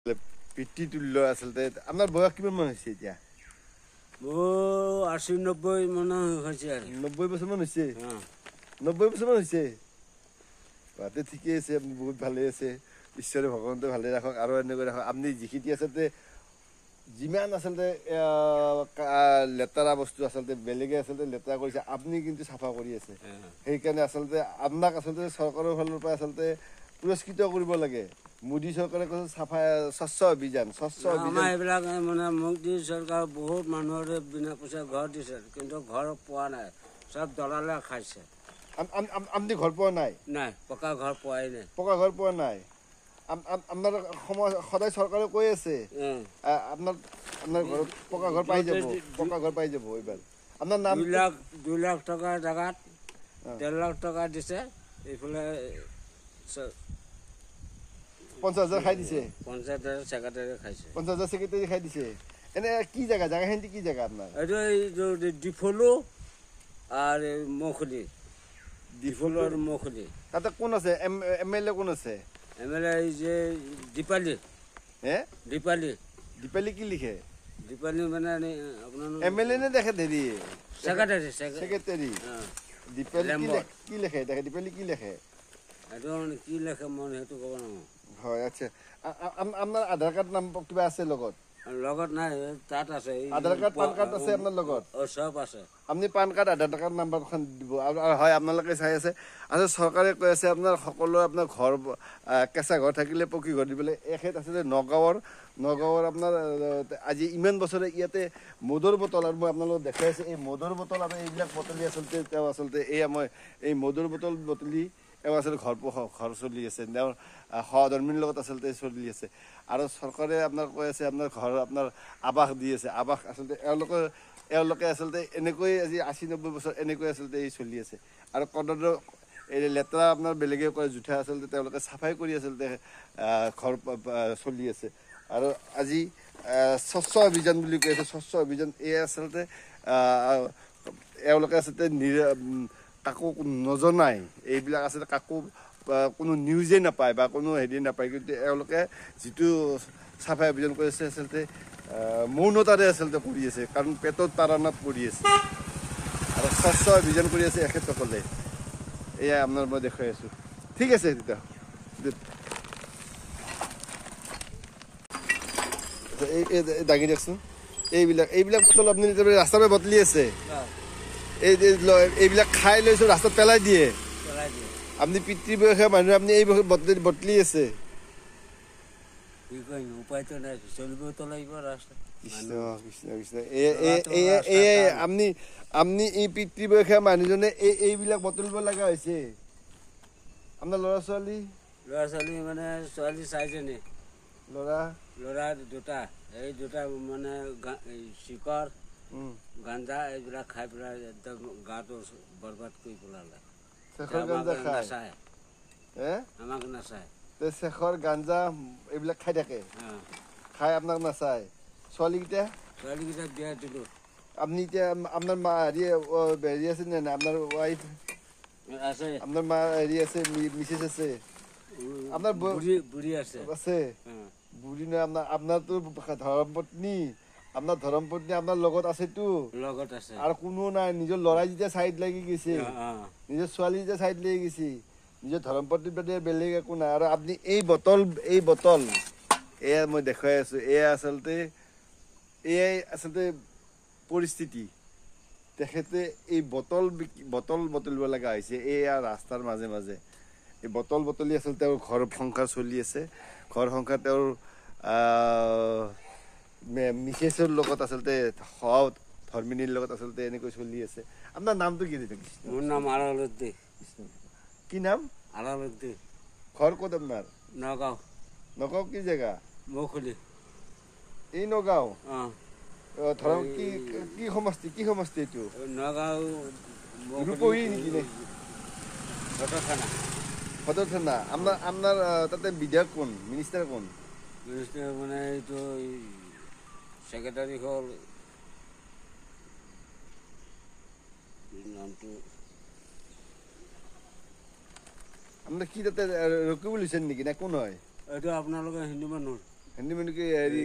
পিতৃতুল্য আচলতে আপোনাৰ বয়স কিমান মান হৈছে এতিয়া? মোৰ ৮০-৯০ মান হৈছে আৰু ৯০ বছৰমান হৈছে। ৯০ বছৰমান হৈছে। বাদে ঠিকেই আছে, আপুনি বহুত ভালে আছে। ঈশ্বৰে ভগৱন্তে ভালে ৰাখক আৰু এনেকৈ ৰাখক। আপুনি যিখিনি আচলতে যিমান আচলতে লেতেৰা বস্তু আচলতে বেলেগে আচলতে লেতেৰা কৰিছে, আপুনি কিন্তু চাফা কৰি আছে। সেইকাৰণে আচলতে আপোনাক আচলতে চৰকাৰৰ ফালৰ পৰা আচলতে পুৰস্কৃত কৰিব লাগে। মোদী চৰকাৰে কৈছে স্বচ্ছ অভিযান। আমাৰ এইবিলাক মানে মোদী চৰকাৰ বহুত মানুহৰে বিনা পইচা ঘৰ দিছে, কিন্তু ঘৰ পোৱা নাই, চব দলালে খাইছে। আপুনি ঘৰ পোৱা নাই? নাই, পকা ঘৰ পোৱাই নাই। পকা ঘৰ পোৱা নাই? আপোনাৰ সদায় চৰকাৰে কৈ আছে আপোনাৰ ঘৰত পকা ঘৰ পাই যাব, পকা ঘৰ পাই যাব। এইবাৰ আপোনাৰ নাম 2 লাখ টকাৰ জেগাত 1.5 লাখ টকা দিছে। এইফালে 50,000 খাই দিছে। পঞ্চায়তৰ ছেক্ৰেটাৰীয়ে খাইছে। 50,000 ছেক্ৰেটাৰী খাই দিছে। এনে কি জেগা জেগাখিনি কি জেগা আপোনাৰ? এইটো ডিফলো আৰু মৌখুলি। ডিফলো আৰু মৌখুলি। তাতে কোন আছে? MLA কোন আছে? MLA এই যে দীপালী। দীপালী। দীপালী কি লিখে? দীপালী মানে আপোনাৰ MLA নে দেখে দেৰি ছেক্ৰেটাৰী। দীপালী কি লিখে? দেখে দীপালী কি লিখে? এইটো মানে কি লিখে মই সেইটো ক'ব নোৱাৰোঁ। হয়, আচ্ছা। আপোনাৰ আধাৰ কাৰ্ড নাম্বাৰ কিবা আছে লগত? লগত নাই, তাত আছে। আধাৰ কাৰ্ড পান কাৰ্ড আছে আপোনাৰ লগত? চব আছে। আপুনি পান কাৰ্ড আধাৰ কাৰ্ড নাম্বাৰখন দিব। আৰু হয়, আপোনালোকে চাই আছে আচলতে চৰকাৰে কৈ আছে আপোনাৰ সকলোৱে আপোনাৰ ঘৰ কেঁচা ঘৰ থাকিলে পকী ঘৰ দিবলৈ। এখেত আচলতে নগাঁৱৰ আপোনাৰ আজি ইমান বছৰে ইয়াতে মদৰ বটল, আৰু মই আপোনালোকক দেখাই আছোঁ এই মদৰ বটল আৰু এইবিলাক বটলি আচলতে তেওঁ আচলতে মই এই মদৰ বটলি তেওঁ আচলতে ঘৰ চলি আছে। তেওঁৰ সহধৰ্মীৰ লগত আচলতে চলি আছে। আৰু চৰকাৰে আপোনাৰ কৈ আছে আপোনাৰ ঘৰ আপোনাৰ আৱাস দি আছে। আৱাস আচলতে এওঁলোকে আচলতে এনেকৈ আজি ৮০-৯০ বছৰ এনেকৈ আচলতে চলি আছে। আৰু কদৰ এই লেতেৰা আপোনাৰ বেলেগে কয় জোঠা, আচলতে তেওঁলোকে চাফাই কৰি আচলতে ঘৰ চলি আছে। আৰু আজি স্বচ্ছ অভিযান বুলি কৈ আছে। স্বচ্ছ অভিযান এই আচলতে এওঁলোকে আচলতে কাকো নজনাই, এইবিলাক আচলতে কাকো কোনো নিউজেই নাপায় বা কোনো হেৰি নাপায়, কিন্তু এওঁলোকে যিটো চাফাই অভিযান কৰি আছে আচলতে মৌনতাৰে আচলতে কৰি আছে, কাৰণ পেটত তাৰানাত পৰি আছে। আৰু স্বচ্ছ অভিযান কৰি আছে এখেতসকলে। এয়া আপোনাৰ মই দেখুৱাই আছোঁ। ঠিক আছে তেতিয়া দাঙি দিয়কচোন। এইবিলাক বটল আপুনি ৰাস্তাৰ পৰা বটলি আছে, এইবিলাক খাই লৈছোঁ ৰাস্তাত পেলাই দিয়ে। আপুনি পিতৃ বয়সীয়া মানুহ, আপুনি এই বটলি আছে। উপায়তো নাই, চলিবতো লাগিব ৰাস্তাত। কৃষ্ণ কৃষ্ণ কৃষ্ণ। আপুনি এই পিতৃ বয়সীয়া মানুহজনে এইবিলাক বটলিব লগা হৈছে। আপোনাৰ ল'ৰা ছোৱালী মানে ছোৱালী 4জনী, ল'ৰা 2টা। এই 2টা মানে চিকৰ গাঞ্জা এইবিলাক খাই পেলাই একদম গাটো বৰবাদ কৰি পেলালে। নাচায়, আমাক নাচায়। শেখৰ গাঞ্জা এইবিলাক খাই থাকে, খাই আপোনাক নাচায়। ছোৱালীকেইটা বিয়া দিলোঁ। আপুনি এতিয়া আপোনাৰ মা হেৰি আছে নে নাই? আপোনাৰ ৱাইফ আছে? আপোনাৰ মা হেৰি আছে, মিছেছ আছে? আপোনাৰ বুঢ়ী আছে। বুঢ়ী নহয়, আপোনাৰতো ধৰ্মপত্নী। আপোনাৰ ধৰ্মপত্নী আপোনাৰ লগত আছেতো। লগত আছে। আৰু কোনো নাই। নিজৰ ল'ৰাই যেতিয়া চাইড লাগি গৈছে, নিজৰ ছোৱালী যেতিয়া চাইড লাগি গৈছে, নিজৰ ধৰ্মপত্নীৰ বাদে বেলেগ একো নাই। আৰু আপুনি এই বটল এয়া মই দেখুৱাই আছোঁ। এয়াই আচলতে পৰিস্থিতি। তেখেতে এই বটলিব লগা হৈছে এয়া ৰাস্তাৰ মাজে মাজে। এই বটলি আচলতে তেওঁৰ ঘৰ সংসাৰ চলি আছে। ঘৰ সংসাৰ তেওঁৰ মিছেছৰ লগত আচলতে ধৰ্মিনীৰ লগত আচলতে এনেকৈ চলি আছে। আপোনাৰ নামটো কি? মোৰ নাম আলাউদ্দিন। কি নাম? আলাউদ্দিন। ঘৰ ক'ত আপোনাৰ? নগাঁও। নগাঁও কি জেগা? মৌখুলি। এই নগাঁও? ধৰক কি সমষ্টি এইটো? নগাঁও ৰূপহী নেকি? সদৰ থানা। আপোনাৰ তাতে বিধায়ক কোন? মিনিষ্টাৰ কোন? মিনিষ্টাৰ মানে এইটো ছেক্ৰেটাৰী হ'ল নামটো। আপোনাৰ কি তাতে ৰকিবুল হুছেইন নেকি? নে কোন হয়? এইটো আপোনালোকে হিন্দু মানুহ। হিন্দী মানে কি হেৰি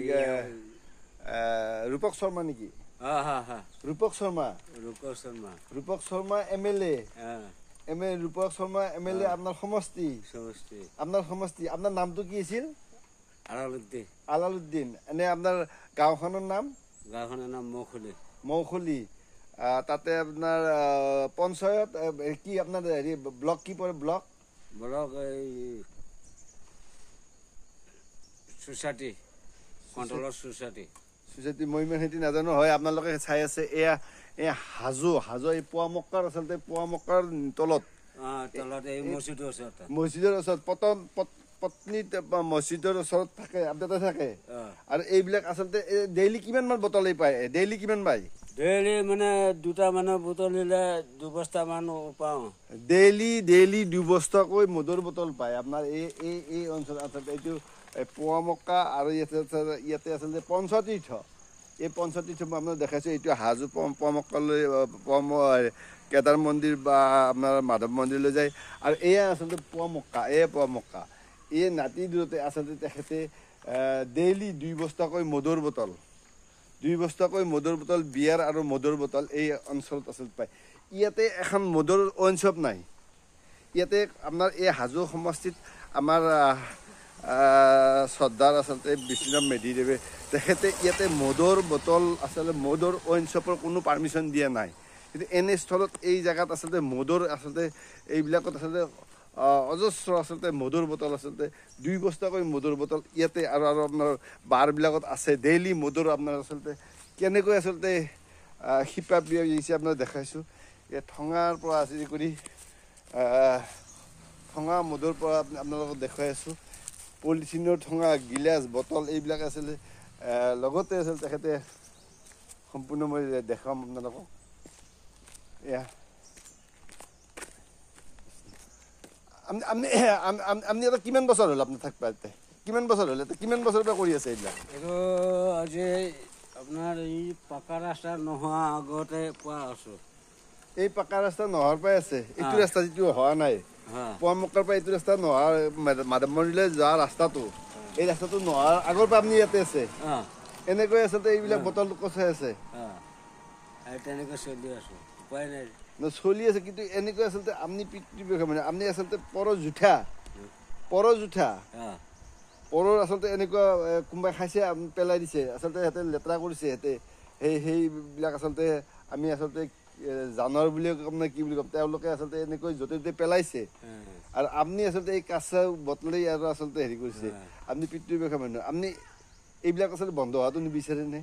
ৰূপক শৰ্মা নেকি? ৰূপক শৰ্মা ৰূপক শৰ্মা MLA ৰূপক শৰ্মা MLA আপোনাৰ সমষ্টি আপোনাৰ নামটো কি আছিল? আলালুদ্দিন। এনে আপোনাৰ গাঁওখনৰ নাম মৌখলি। তাতে আপোনাৰ পঞ্চায়ত কি আপোনাৰ হেৰি ব্লক কি পৰে? ব্লক সোসাইটি কন্ট্ৰলৰ সোসাইটি মই ইমান সেইটো নাজানো। হয়, আপোনালোকে চাই আছে এয়া হাজো এই পুৱামক্কাৰ আচলতে পুৱামক্কাৰ তলত এই মছজিদৰ ওচৰত পত্নী মছজিদৰ ওচৰত থাকে, আপডেট থাকে। আৰু এইবিলাক আচলতে ডেইলি কিমান মান বটল পায়? ডেইলি কিমান পায়? ডেইলি মানে 2টা মানৰ বটল নিলে 2 বস্তা মান পাওঁ। ডেইলি 2 বস্তাকৈ মদৰ বটল পায় আপোনাৰ এই অঞ্চলত। আচলতে এইটো পুৱামক্কা আৰু ইয়াতে আচলতে পঞ্চতীৰ্থ। এই পঞ্চতীৰ্থ মই আপোনাক দেখাইছোঁ। এইটো হাজো পুৱামক্কালৈ কেদাৰ মন্দিৰ বা আপোনাৰ মাধৱ মন্দিৰলৈ যায়। আৰু এয়া আচলতে পুৱামক্কা। এই নাতি দূৰতে আচলতে তেখেতে ডেইলি 2 বস্তাকৈ মদৰ বটল বিয়াৰ আৰু মদৰ বটল এই অঞ্চলত আচলতে পায়। ইয়াতে এখন মদৰ ৱাইন শ্বপ নাই। ইয়াতে আপোনাৰ এই হাজো সমষ্টিত আমাৰ শ্ৰদ্ধাৰ আচলতে বিষ্ণুৰাম মেধিদেৱে তেখেতে ইয়াতে মদৰ বটল আচলতে মদৰ ৱাইন শ্বপৰ কোনো পাৰ্মিশ্যন দিয়া নাই। কিন্তু এনে স্থলত এই জেগাত আচলতে মদৰ আচলতে এইবিলাকত আচলতে অজস্ৰ আচলতে মদৰ বটল আচলতে 2 বস্তাকৈ মদৰ বটল ইয়াতে আৰু আপোনাৰ বাৰবিলাকত আছে। ডেইলি মদৰ আপোনাৰ আচলতে কেনেকৈ আচলতে শিপা বিয়াইছে আপোনাক দেখাইছোঁ। এই ঠঙাৰ পৰা আদি কৰি ঠঙা মদৰ পৰা আপোনালোকক দেখুৱাই আছোঁ। পলিথিনৰ ঠঙা, গিলাচ, বটল এইবিলাক আচলতে লগতে আচলতে তেখেতে সম্পূৰ্ণ মই দেখাম আপোনালোকক। এয়া আপুনি এটা কিমান বছৰ হ'ল আপুনি থাকিব? কিমান বছৰ হ'ল? কিমান বছৰৰ পৰা কৰি আছে এইবিলাক? এইটো আজি আপোনাৰ এই পাকা ৰাস্তা নোহোৱা আগতে পোৱা আছোঁ। এই পাকা ৰাস্তা নোহোৱাৰ পৰাই আছে? এইটো ৰাস্তা যিটো হোৱা নাই পুৱামক্কাৰ পৰা এইটো ৰাস্তা নোহোৱা মাধৱ মন্দিৰলৈ যোৱা ৰাস্তাটো, এই ৰাস্তাটো নোহোৱাৰ আগৰ পৰা আপুনি ইয়াতে আছে? এনেকৈ আচলতে এইবিলাক বটল কচাই আছে? তেনেকৈ চলি আছোঁ, উপায় নাই। চলি আছে। কিন্তু এনেকৈ আচলতে আপুনি পিতৃ মানে আপুনি আচলতে পৰৰ আচলতে এনেকুৱা কোনোবাই খাইছে পেলাই দিছে আচলতে সিহঁতে লেতেৰা কৰিছে। সিহঁতে সেইবিলাক আচলতে আমি আচলতে জানৰ বুলিয়ে ক'ম নে কি বুলি ক'ম, তেওঁলোকে আচলতে এনেকৈ য'তে ত'তে পেলাইছে। আৰু আপুনি আচলতে এই কাঁচা বটলেই আৰু আচলতে হেৰি কৰিছে। আপুনি পিতৃ মানুহ, আপুনি এইবিলাক আচলতে বন্ধ হোৱাটো নিবিচাৰেনে?